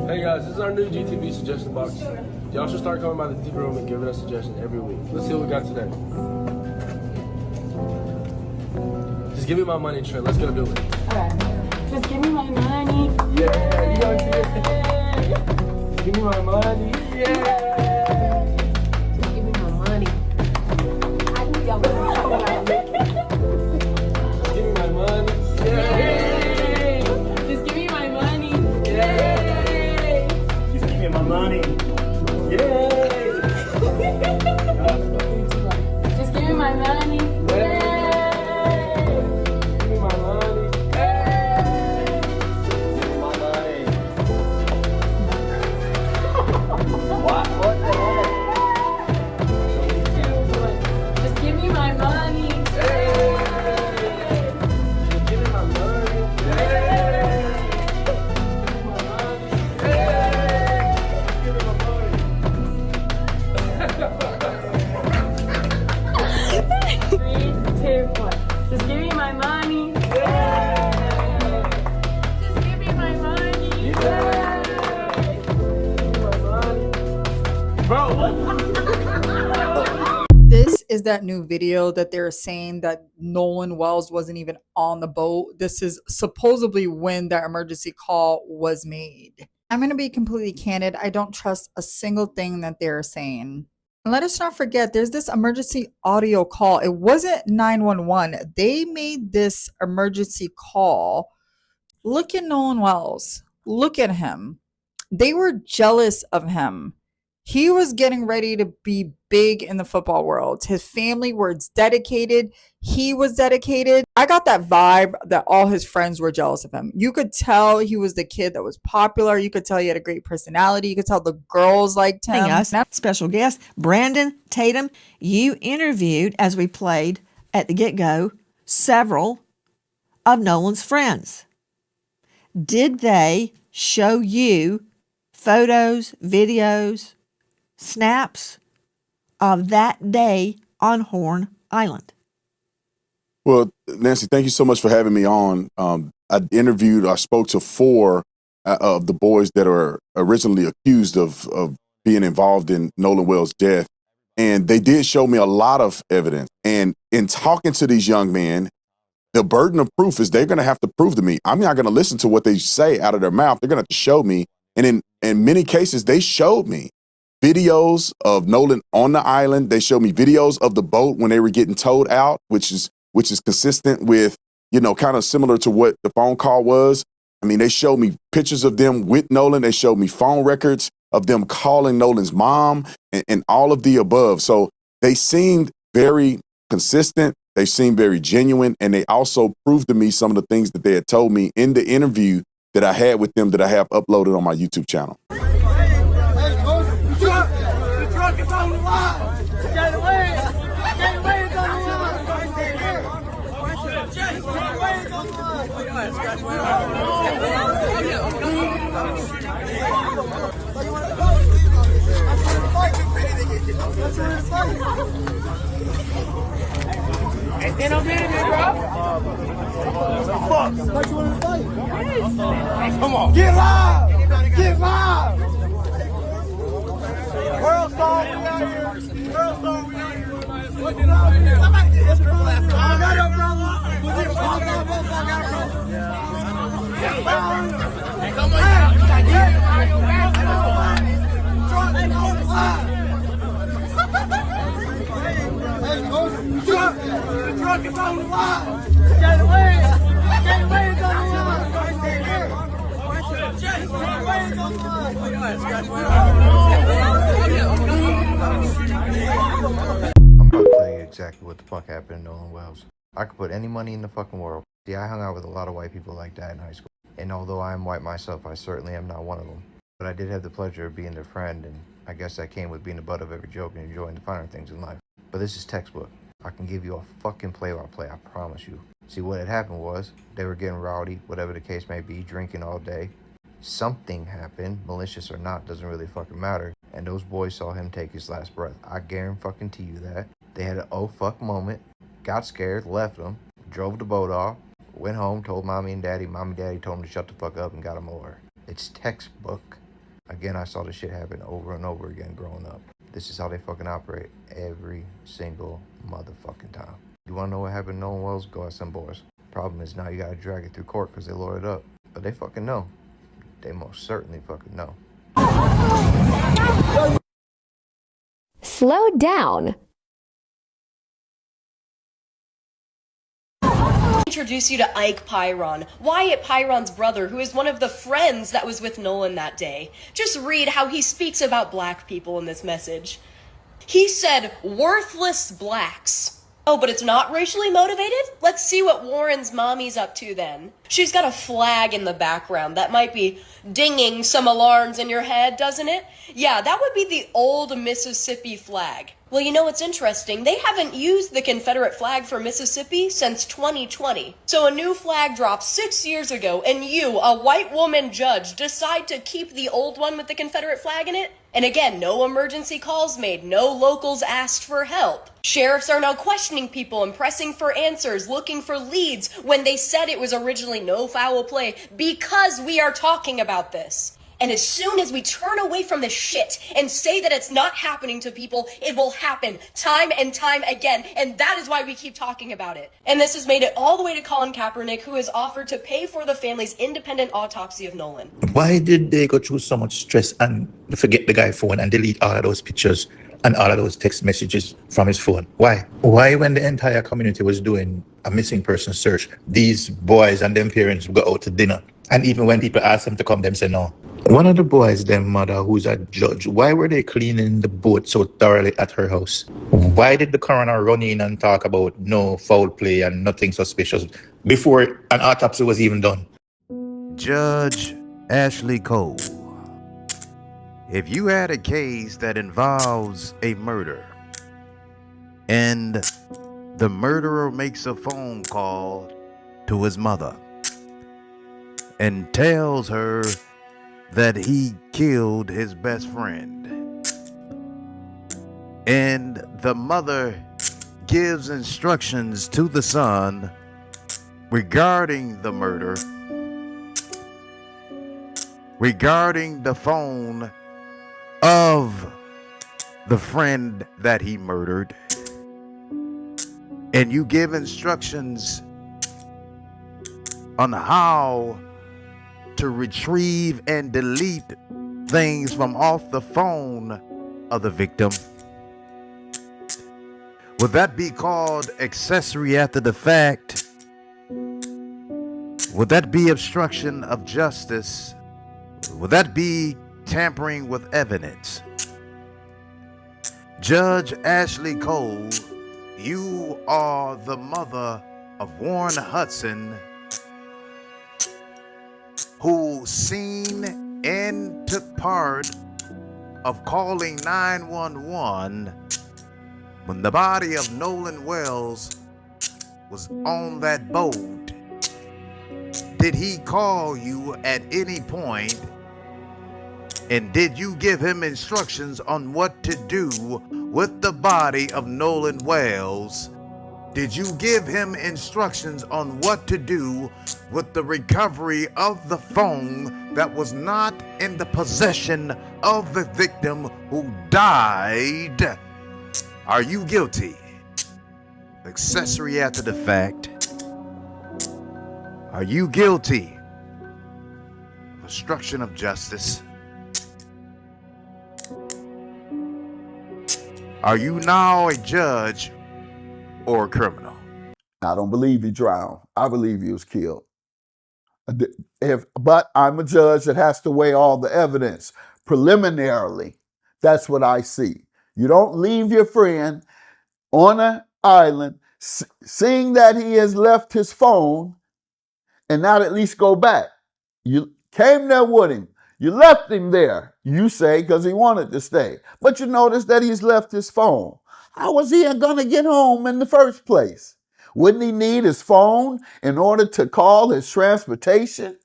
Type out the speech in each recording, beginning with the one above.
Hey guys, this is our new GTV suggestion box. Y'all should start coming by the TV room and giving us suggestions every week. Let's see what we got today. Just give me my money, Trent. Let's get a building. Alright. Just give me my money. Yeah, you gonna see it. Give me my money. Yeah. Just give me my money. I knew y'all were talking about me. Give me my money. Yeah. Just give me my money. Yeah. Just give me my money. Yay! Just give me my money. Give me my money. What the heck? Just give me my money. Give me my money. Give me my money. 3, 2, 1. Just give me my money. Just give me my money. This is that new video that they're saying that Nolan Wells wasn't even on the boat. This is supposedly when that emergency call was made. I'm going to be completely candid. I don't trust a single thing that they're saying. And let us not forget, there's this emergency audio call. It wasn't 911. They made this emergency call. Look at Nolan Wells. Look at him. They were jealous of him. He was getting ready to be big in the football world. His family was dedicated. He was dedicated. I got that vibe that all his friends were jealous of him. You could tell he was the kid that was popular. You could tell he had a great personality. You could tell the girls liked him. Us, special guest, Brandon Tatum. You interviewed, as we played at the get-go, several of Nolan's friends. Did they show you photos, videos, snaps of that day on Horn Island? Well, Nancy, thank you so much for having me on. I spoke to 4 of the boys that are originally accused of being involved in Nolan Wells' death. And they did show me a lot of evidence. And in talking to these young men, the burden of proof is they're going to have to prove to me. I'm not going to listen to what they say out of their mouth. They're going to have to show me. And in many cases, they showed me videos of Nolan on the island. They showed me videos of the boat when they were getting towed out, which is consistent with, kind of similar to what the phone call was. I mean, they showed me pictures of them with Nolan. They showed me phone records of them calling Nolan's mom and all of the above. So they seemed very consistent. They seemed very genuine. And they also proved to me some of the things that they had told me in the interview that I had with them that I have uploaded on my YouTube channel. It's on the line! Get away! Get away! It's on the line! Get away! It's on the Ain't no minute, bro. Fuck. You want to fight? Come on. Get live! Get live! World star, we out here. World star, we out here. Somebody get his triple ass. I got your brother. Was it all that motherfucker got brother? Hey, come on. The truck is on the line. Get away. Get away. It's on the line. Get away. It's on the line. I'm about to tell you exactly what the fuck happened in Nolan Wells. I could put any money in the fucking world. See, I hung out with a lot of white people like that in high school. And although I am white myself, I certainly am not one of them. But I did have the pleasure of being their friend, and I guess that came with being the butt of every joke and enjoying the finer things in life. But this is textbook. I can give you a fucking play-by-play, I promise you. See, what had happened was, they were getting rowdy, whatever the case may be, drinking all day. Something happened, malicious or not, doesn't really fucking matter. And those boys saw him take his last breath. I guarantee you that. They had an oh fuck moment, got scared, left him, drove the boat off, went home, told mommy and daddy. Mommy and daddy told him to shut the fuck up and got him over. It's textbook. Again, I saw this shit happen over and over again growing up. This is how they fucking operate every single motherfucking time. You wanna know what happened to Nolan Wells? Go ask some boys. Problem is now you gotta drag it through court because they lawyered up. But they fucking know. They most certainly fucking know. Slow down. Introduce you to Ike Pyron, Wyatt Pyron's brother, who is one of the friends that was with Nolan that day. Just read how he speaks about black people in this message. He said, worthless blacks. Oh, but it's not racially motivated? Let's see what Warren's mommy's up to then. She's got a flag in the background that might be dinging some alarms in your head, doesn't it? Yeah, that would be the old Mississippi flag. Well, you know what's interesting? They haven't used the Confederate flag for Mississippi since 2020. So a new flag dropped 6 years ago, and you, a white woman judge, decide to keep the old one with the Confederate flag in it? And again, no emergency calls made, no locals asked for help. Sheriffs are now questioning people and pressing for answers, looking for leads, when they said it was originally no foul play because we are talking about this. And as soon as we turn away from this shit and say that it's not happening to people, it will happen time and time again. And that is why we keep talking about it. And this has made it all the way to Colin Kaepernick, who has offered to pay for the family's independent autopsy of Nolan. Why did they go through so much stress and forget the guy's phone and delete all of those pictures and all of those text messages from his phone? Why? Why, when the entire community was doing a missing person search, these boys and them parents go out to dinner? And even when people ask them to come, them say no. One of the boys, their mother, who's a judge, why were they cleaning the boat so thoroughly at her house? Why did the coroner run in and talk about no foul play and nothing suspicious before an autopsy was even done? Judge Ashley Cole, if you had a case that involves a murder and the murderer makes a phone call to his mother and tells her that he killed his best friend, and the mother gives instructions to the son regarding the murder, regarding the phone of the friend that he murdered, and you give instructions on how to retrieve and delete things from off the phone of the victim, would that be called accessory after the fact? Would that be obstruction of justice? Would that be tampering with evidence? Judge Ashley Cole, you are the mother of Warren Hudson, who seen and took part of calling 911 when the body of Nolan Wells was on that boat. Did he call you at any point? And did you give him instructions on what to do with the body of Nolan Wells? Did you give him instructions on what to do with the recovery of the phone that was not in the possession of the victim who died? Are you guilty? Accessory after the fact. Are you guilty of obstruction of justice? Are you now a judge or a criminal? I don't believe he drowned. I believe he was killed. But I'm a judge that has to weigh all the evidence. Preliminarily, that's what I see. You don't leave your friend on an island seeing that he has left his phone and not at least go back. You came there with him. You left him there, you say, because he wanted to stay. But you notice that he's left his phone. How was he going to get home in the first place? Wouldn't he need his phone in order to call his transportation?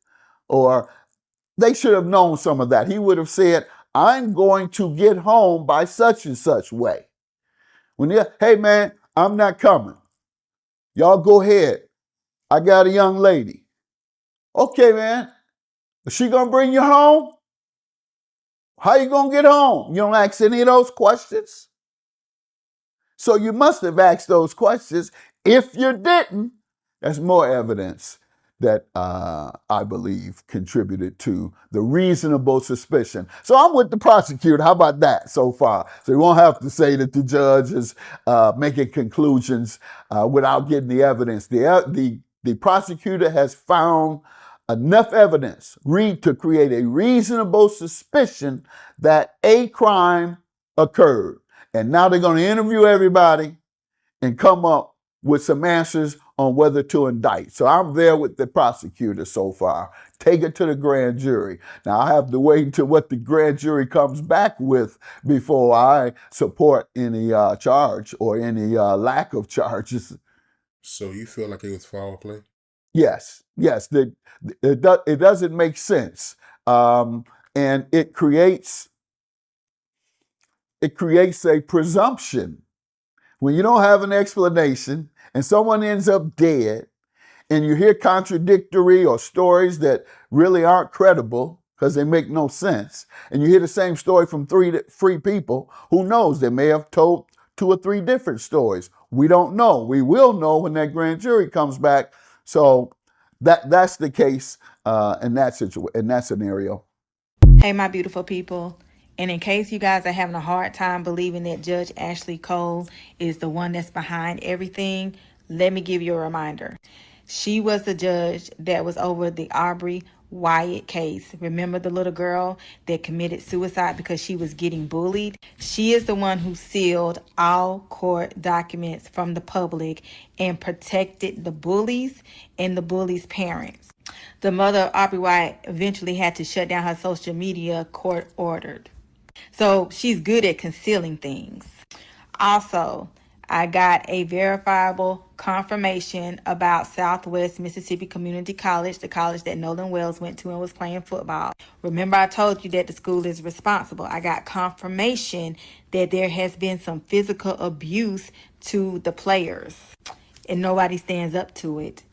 Or they should have known some of that. He would have said, I'm going to get home by such and such way. Hey man, I'm not coming. Y'all go ahead. I got a young lady. Okay, man. Is she going to bring you home? How you going to get home? You don't ask any of those questions? So you must have asked those questions. If you didn't, that's more evidence that I believe contributed to the reasonable suspicion. So I'm with the prosecutor. How about that so far? So you won't have to say that the judge is making conclusions without getting the evidence. The prosecutor has found enough evidence to create a reasonable suspicion that a crime occurred. And now they're going to interview everybody and come up with some answers on whether to indict. So I'm there with the prosecutor so far. Take it to the grand jury. Now I have to wait until what the grand jury comes back with before I support any charge or any lack of charges. So you feel like it was foul play? Yes. It doesn't make sense. And it creates a presumption. When you don't have an explanation and someone ends up dead and you hear contradictory or stories that really aren't credible because they make no sense, and you hear the same story from three people, who knows? They may have told 2 or 3 different stories. We don't know. We will know when that grand jury comes back. So that's the case in that scenario. Hey, my beautiful people. And in case you guys are having a hard time believing that Judge Ashley Cole is the one that's behind everything, let me give you a reminder. She was the judge that was over the Aubreigh Wyatt case. Remember the little girl that committed suicide because she was getting bullied? She is the one who sealed all court documents from the public and protected the bullies and the bullies' parents. The mother of Aubreigh Wyatt eventually had to shut down her social media, court ordered. So she's good at concealing things. Also, I got a verifiable confirmation about Southwest Mississippi Community College, the college that Nolan Wells went to and was playing football. Remember, I told you that the school is responsible. I got confirmation that there has been some physical abuse to the players, and nobody stands up to it.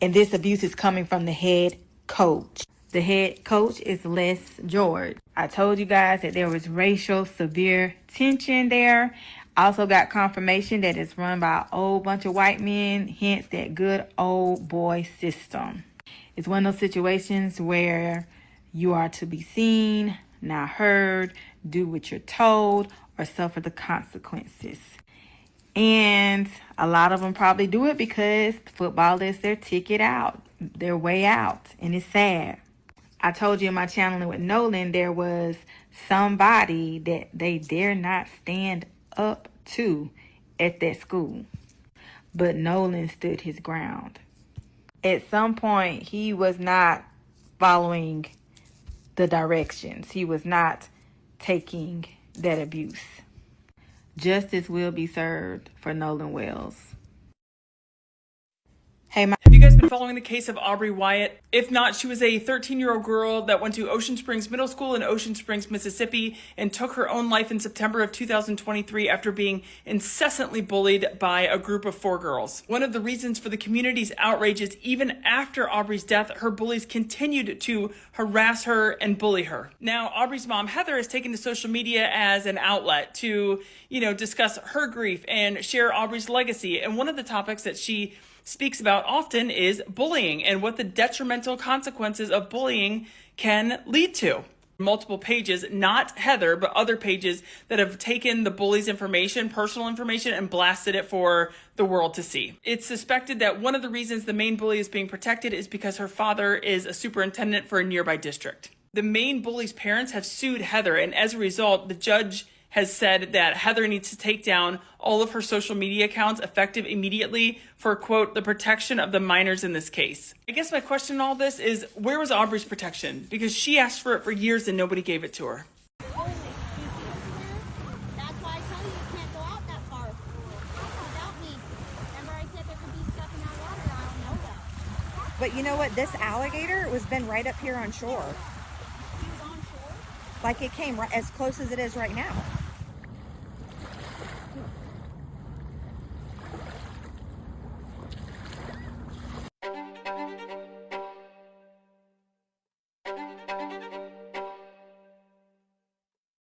And this abuse is coming from the head coach. The head coach is Les George. I told you guys that there was racial severe tension there. I also got confirmation that it's run by a whole bunch of white men, hence that good old boy system. It's one of those situations where you are to be seen, not heard, do what you're told, or suffer the consequences. And a lot of them probably do it because football is their ticket out, their way out, and it's sad. I told you in my channel with Nolan, there was somebody that they dare not stand up to at that school. But Nolan stood his ground. At some point, he was not following the directions. He was not taking that abuse. Justice will be served for Nolan Wells. Hey, Have you guys been following the case of Aubreigh Wyatt? If not, she was a 13-year-old girl that went to Ocean Springs Middle School in Ocean Springs, Mississippi, and took her own life in September of 2023 after being incessantly bullied by a group of 4 girls. One of the reasons for the community's outrage is even after Aubreigh's death, her bullies continued to harass her and bully her. Now, Aubreigh's mom, Heather, has taken to social media as an outlet to, discuss her grief and share Aubreigh's legacy. And one of the topics that she speaks about often is bullying and what the detrimental consequences of bullying can lead to. Multiple pages, not Heather, but other pages that have taken the bully's information, personal information, and blasted it for the world to see. It's suspected that one of the reasons the main bully is being protected is because her father is a superintendent for a nearby district. The main bully's parents have sued Heather, and as a result, the judge has said that Heather needs to take down all of her social media accounts effective immediately for, quote, the protection of the minors in this case. I guess my question in all this is, where was Aubreigh's protection? Because she asked for it for years and nobody gave it to her. That's why I tell you can't go out that far without me. Remember I said there could be stuff in that water? I don't know that. But you know what? This alligator was been right up here on shore. He was on shore? Like it came right as close as it is right now.